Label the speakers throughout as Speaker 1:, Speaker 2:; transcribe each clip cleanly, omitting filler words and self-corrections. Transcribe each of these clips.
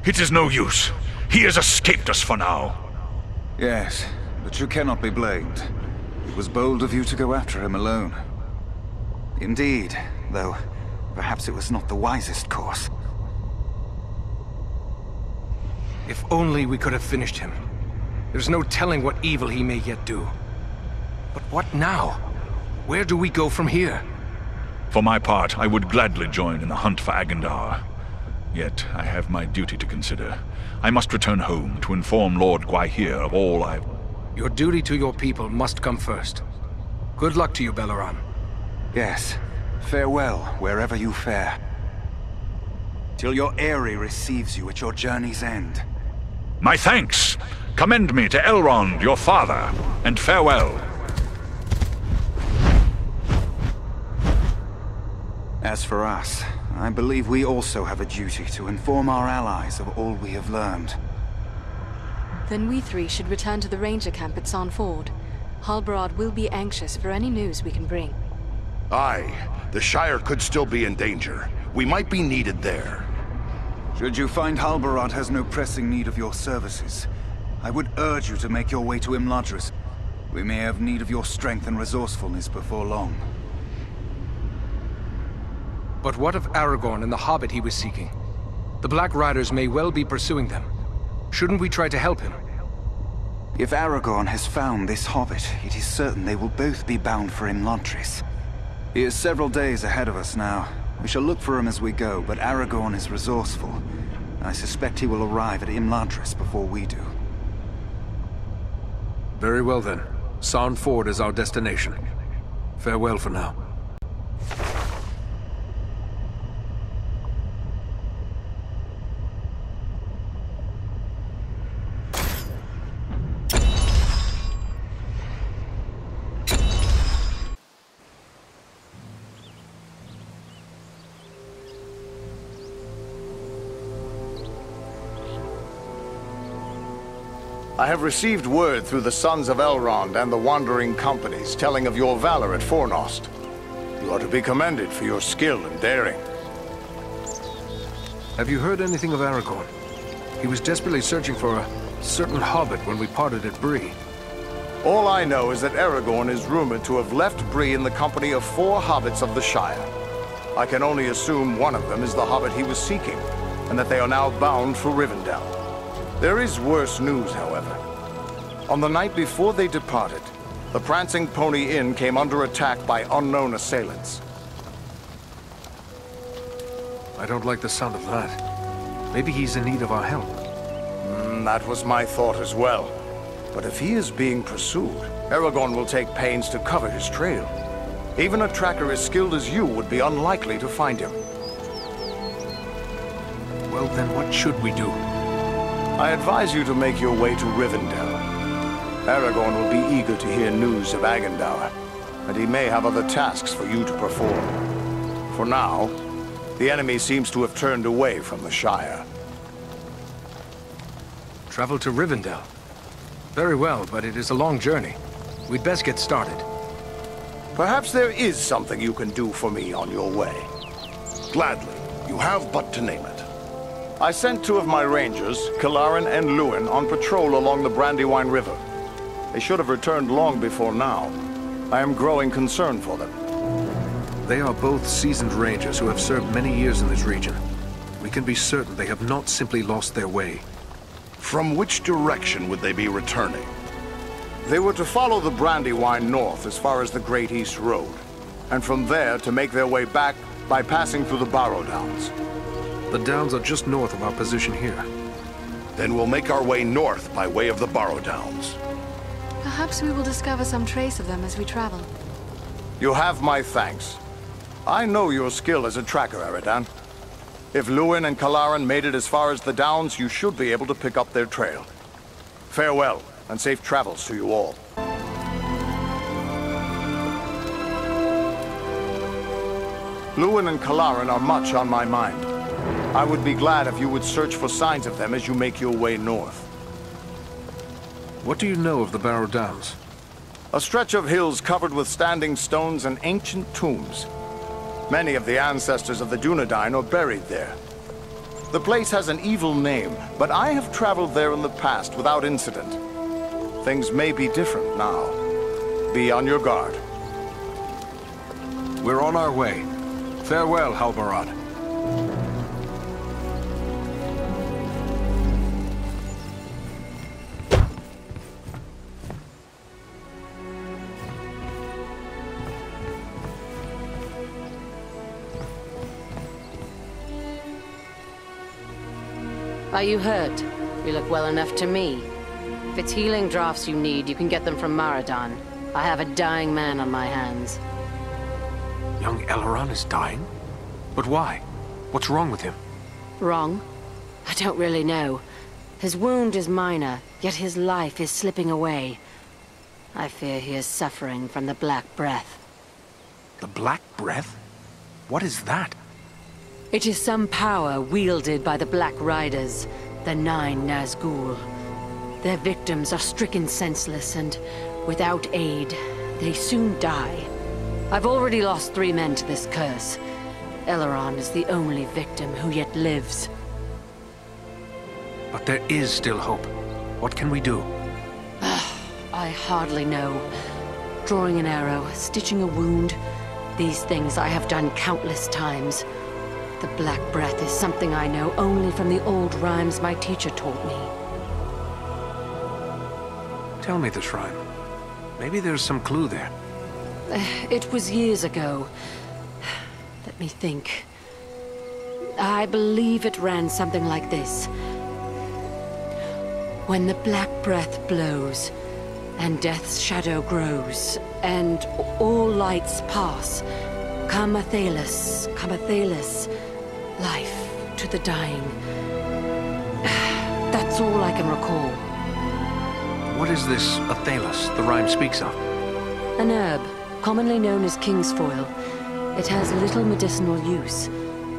Speaker 1: It is no use. He has escaped us for now.
Speaker 2: Yes, but you cannot be blamed. It was bold of you to go after him alone. Indeed, though perhaps it was not the wisest course.
Speaker 3: If only we could have finished him. There's no telling what evil he may yet do. But what now? Where do we go from here?
Speaker 1: For my part, I would gladly join in the hunt for Agandar. Yet, I have my duty to consider. I must return home to inform Lord Gwaihir of all I've...
Speaker 3: Your duty to your people must come first. Good luck to you, Belleran.
Speaker 2: Yes. Farewell, wherever you fare. Till your Eyrie receives you at your journey's end.
Speaker 1: My thanks! Commend me to Elrond, your father, and farewell.
Speaker 2: As for us, I believe we also have a duty to inform our allies of all we have learned.
Speaker 4: Then we three should return to the ranger camp at San Ford. Halbarad will be anxious for any news we can bring.
Speaker 5: Aye, the Shire could still be in danger. We might be needed there.
Speaker 2: Should you find Halbarad has no pressing need of your services, I would urge you to make your way to Imladris. We may have need of your strength and resourcefulness before long.
Speaker 3: But what of Aragorn and the Hobbit he was seeking? The Black Riders may well be pursuing them. Shouldn't we try to help him?
Speaker 2: If Aragorn has found this hobbit, it is certain they will both be bound for Imladris. He is several days ahead of us now. We shall look for him as we go, but Aragorn is resourceful. I suspect he will arrive at Imladris before we do.
Speaker 6: Very well then. San Ford is our destination. Farewell for now.
Speaker 5: I have received word through the Sons of Elrond and the Wandering Companies telling of your valor at Fornost. You are to be commended for your skill and daring.
Speaker 6: Have you heard anything of Aragorn? He was desperately searching for a certain hobbit when we parted at Bree.
Speaker 5: All I know is that Aragorn is rumored to have left Bree in the company of 4 hobbits of the Shire. I can only assume one of them is the hobbit he was seeking, and that they are now bound for Rivendell. There is worse news, however. On the night before they departed, the Prancing Pony Inn came under attack by unknown assailants.
Speaker 6: I don't like the sound of that. Maybe he's in need of our help.
Speaker 5: That was my thought as well. But if he is being pursued, Aragorn will take pains to cover his trail. Even a tracker as skilled as you would be unlikely to find him.
Speaker 6: Well then, what should we do?
Speaker 5: I advise you to make your way to Rivendell. Aragorn will be eager to hear news of Agandar, and he may have other tasks for you to perform. For now, the enemy seems to have turned away from the Shire.
Speaker 3: Travel to Rivendell. Very well, but it is a long journey. We'd best get started.
Speaker 5: Perhaps there is something you can do for me on your way. Gladly. You have but to name it. I sent 2 of my rangers, Kalarin and Luin, on patrol along the Brandywine River. They should have returned long before now. I am growing concerned for them.
Speaker 6: They are both seasoned rangers who have served many years in this region. We can be certain they have not simply lost their way.
Speaker 5: From which direction would they be returning? They were to follow the Brandywine north as far as the Great East Road, and from there to make their way back by passing through the Barrow Downs.
Speaker 6: The downs are just north of our position here.
Speaker 5: Then we'll make our way north by way of the Barrow Downs.
Speaker 4: Perhaps we will discover some trace of them as we travel.
Speaker 5: You have my thanks. I know your skill as a tracker, Eridan. If Luin and Kalarin made it as far as the Downs, you should be able to pick up their trail. Farewell, and safe travels to you all. Luin and Kalarin are much on my mind. I would be glad if you would search for signs of them as you make your way north.
Speaker 6: What do you know of the Barrow Downs?
Speaker 5: A stretch of hills covered with standing stones and ancient tombs. Many of the ancestors of the Dunedain are buried there. The place has an evil name, but I have traveled there in the past without incident. Things may be different now. Be on your guard.
Speaker 6: We're on our way. Farewell, Halbarad.
Speaker 7: Are you hurt? You look well enough to me. If it's healing draughts you need, you can get them from Maradan. I have a dying man on my hands.
Speaker 6: Young Elrond is dying? But why? What's wrong with him?
Speaker 7: Wrong? I don't really know. His wound is minor, yet his life is slipping away. I fear he is suffering from the Black Breath.
Speaker 6: The Black Breath? What is that?
Speaker 7: It is some power wielded by the Black Riders, the 9 Nazgul. Their victims are stricken senseless, and without aid, they soon die. I've already lost 3 men to this curse. Elrond is the only victim who yet lives.
Speaker 6: But there is still hope. What can we do?
Speaker 7: I hardly know. Drawing an arrow, stitching a wound. These things I have done countless times. The Black Breath is something I know only from the old rhymes my teacher taught me.
Speaker 6: Tell me this rhyme. Maybe there's some clue there.
Speaker 7: It was years ago. Let me think. I believe it ran something like this. When the Black Breath blows, and death's shadow grows, and all lights pass, come Athelas, life to the dying. That's all I can recall.
Speaker 6: What is this Athelas the rhyme speaks of?
Speaker 7: An herb, commonly known as kingsfoil. It has little medicinal use,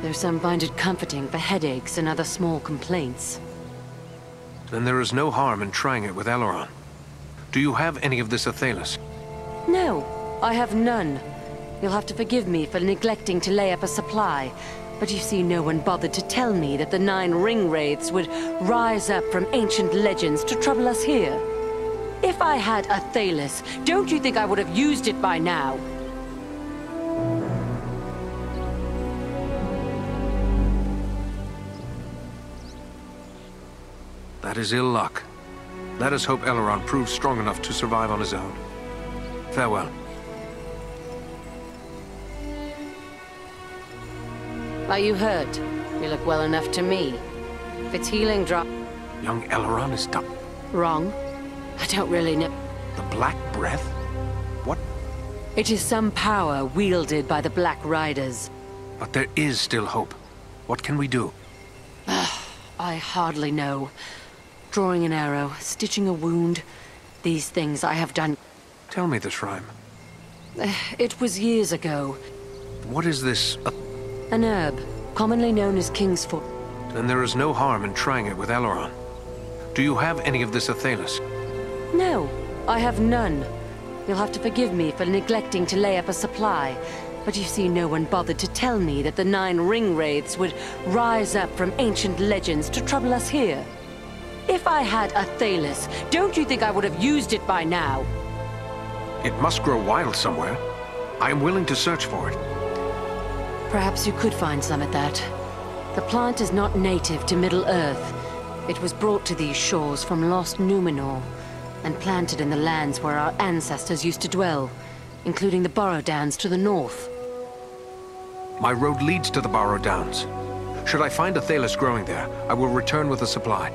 Speaker 7: though some find it comforting for headaches and other small complaints.
Speaker 6: Then there is no harm in trying it with Elrond. Do you have any of this Athelas?
Speaker 7: No, I have none. You'll have to forgive me for neglecting to lay up a supply. But you see, no one bothered to tell me that the 9 ring wraiths would rise up from ancient legends to trouble us here. If I had Athelas, don't you think I would have used it by now?
Speaker 6: That is ill luck. Let us hope Elrond proves strong enough to survive on his own. Farewell.
Speaker 7: Are you hurt? You look well enough to me. If it's healing drop...
Speaker 6: Young Elrond is done.
Speaker 7: Wrong. I don't really know.
Speaker 6: The Black Breath? What?
Speaker 7: It is some power wielded by the Black Riders.
Speaker 6: But there is still hope. What can we do?
Speaker 7: I hardly know. Drawing an arrow, stitching a wound. These things I have done.
Speaker 6: Tell me this rhyme.
Speaker 7: It was years ago.
Speaker 6: What is this?
Speaker 7: An herb, commonly known as kingsfoil.
Speaker 6: Then there is no harm in trying it with Elrond. Do you have any of this Athelas?
Speaker 7: No, I have none. You'll have to forgive me for neglecting to lay up a supply. But you see, no one bothered to tell me that the 9 ring wraiths would rise up from ancient legends to trouble us here. If I had Athelas, don't you think I would have used it by now?
Speaker 6: It must grow wild somewhere. I am willing to search for it.
Speaker 7: Perhaps you could find some at that. The plant is not native to Middle-earth. It was brought to these shores from lost Numenor, and planted in the lands where our ancestors used to dwell, including the Burrow Downs to the north.
Speaker 6: My road leads to the Burrow Downs. Should I find Athelas growing there, I will return with a supply.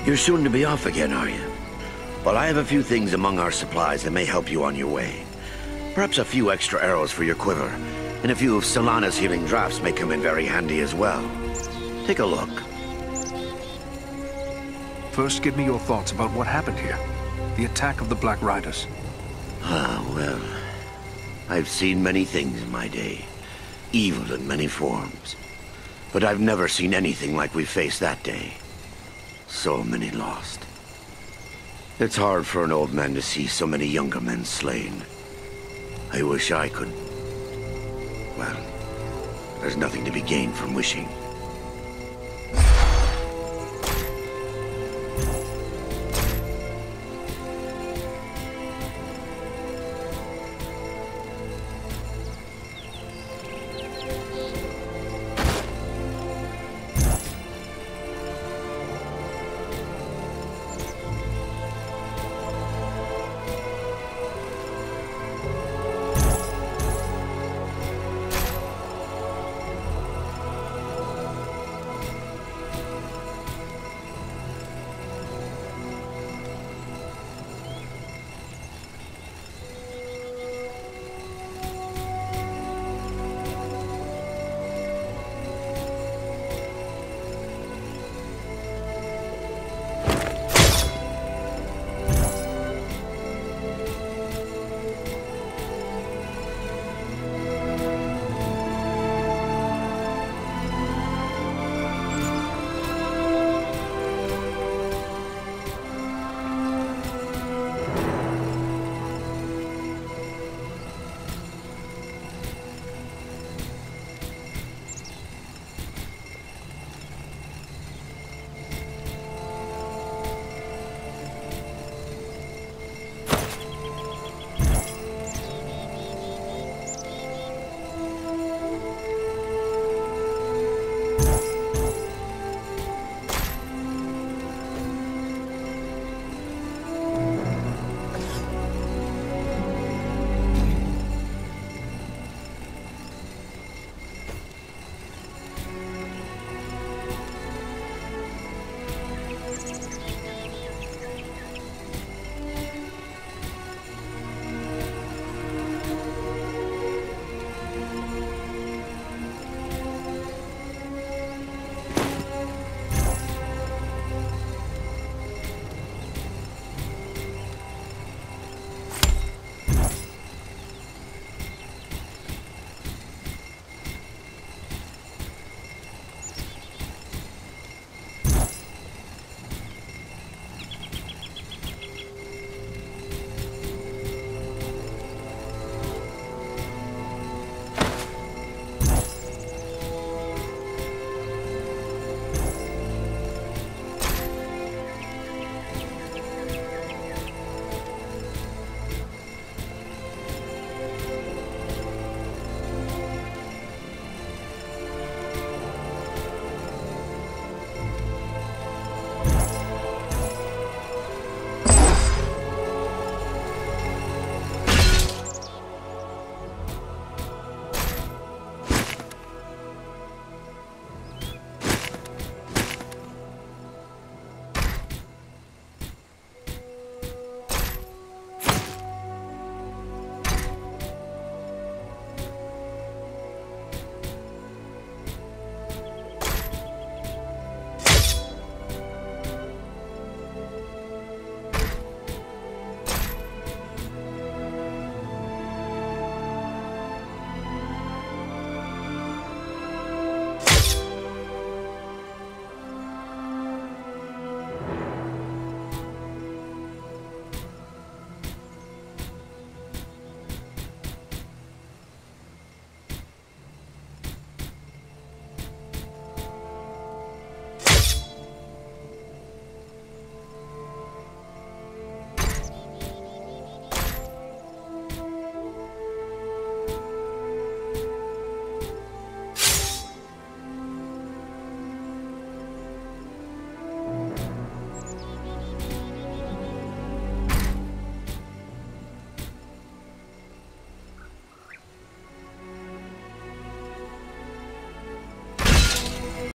Speaker 8: You're soon to be off again, are you? Well, I have a few things among our supplies that may help you on your way. Perhaps a few extra arrows for your quiver, and a few of Solana's healing drafts may come in very handy as well. Take a look.
Speaker 6: First, give me your thoughts about what happened here. The attack of the Black Riders.
Speaker 8: Ah, well, I've seen many things in my day. Evil in many forms. But I've never seen anything like we faced that day. So many lost. It's hard for an old man to see so many younger men slain. I wish I could... Well, there's nothing to be gained from wishing.